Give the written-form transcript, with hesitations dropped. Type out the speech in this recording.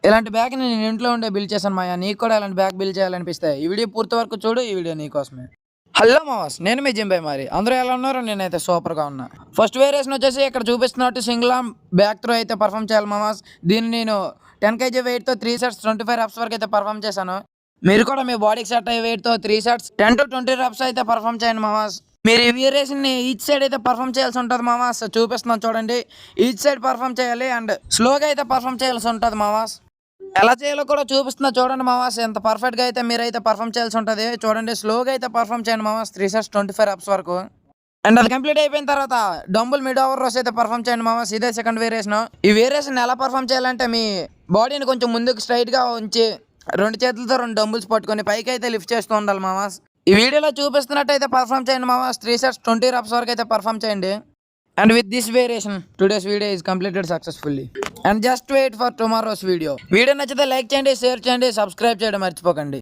ఇలాంటి బ్యాగ్ నేను ఇంట్లో ఉండే బిల్డ్ చేశాను మాయా. నీకు కూడా ఇలాంటి బ్యాగ్ బిల్డ్ చేయాలనిపిస్తాయి ఈ వీడియో పూర్తి వరకు చూడు. ఈ వీడియో నీకోసమే. హలో మావాస్, నేను మీ జింబాయ్. మరి అందరూ ఎలా ఉన్నారు? నేనైతే సూపర్గా ఉన్నా. ఫస్ట్ వేరియేషన్ వచ్చేసి ఇక్కడ చూపిస్తున్నట్టు సింగిల్ ఆర్మ్ బ్యాక్ త్రో అయితే పర్ఫామ్ చేయాలి మావాస్. దీన్ని నేను 10 kg వెయిట్తో 3 sets 25 reps వరకు అయితే పర్ఫామ్ చేశాను. మీరు కూడా మీ బాడీకి సెట్ అయ్యే వెయిట్తో 3 sets 10 to 20 reps అయితే పర్ఫామ్ చేయండి మావాస్. మీరు ఈ వేరియేషన్ని ఈచ్ సైడ్ అయితే పర్ఫామ్ చేయాల్సి ఉంటుంది మావాస్. చూపిస్తున్నాను చూడండి. ఈచ్ సైడ్ పర్ఫామ్ చేయాలి అండ్ స్లోగా అయితే పర్ఫామ్ చేయాల్సి ఉంటుంది మావాస్. ఎలా చేయాలో కూడా చూపిస్తున్నా చూడండి మావాస్. ఎంత పర్ఫెక్ట్గా అయితే మీరైతే పర్ఫామ్ చేయాల్సి ఉంటుంది చూడండి. స్లోగా అయితే పర్ఫామ్ చేయండి మావాస్ 3 sets 25 reps వరకు. అండ్ అది కంప్లీట్ అయిపోయిన తర్వాత డంబుల్ మిడ్ ఓవర్ రోస్ అయితే పర్ఫామ్ చేయండి మావాస్. ఇదే సెకండ్ వేరియేషన్. ఈ వేరియేషన్ ఎలా పర్ఫామ్ చేయాలంటే మీ బాడీని కొంచెం ముందుకు స్ట్రైట్గా ఉంచి 2 చేతులతో 2 డంబుల్స్ పట్టుకొని పైకి అయితే లిఫ్ట్ చేస్తూ ఉండాలి మావాస్. ఈ వీడియోలో చూపిస్తున్నట్టయితే పర్ఫామ్ చేయండి మావాస్. 3 sets 20 reps వరకు అయితే పర్ఫామ్ చేయండి. And with this variation, today's video is completed successfully. And just wait for tomorrow's video. Video నచ్చితే లైక్ చేయండి, షేర్ చేయండి, సబ్స్క్రైబ్ చేయడం మర్చిపోకండి.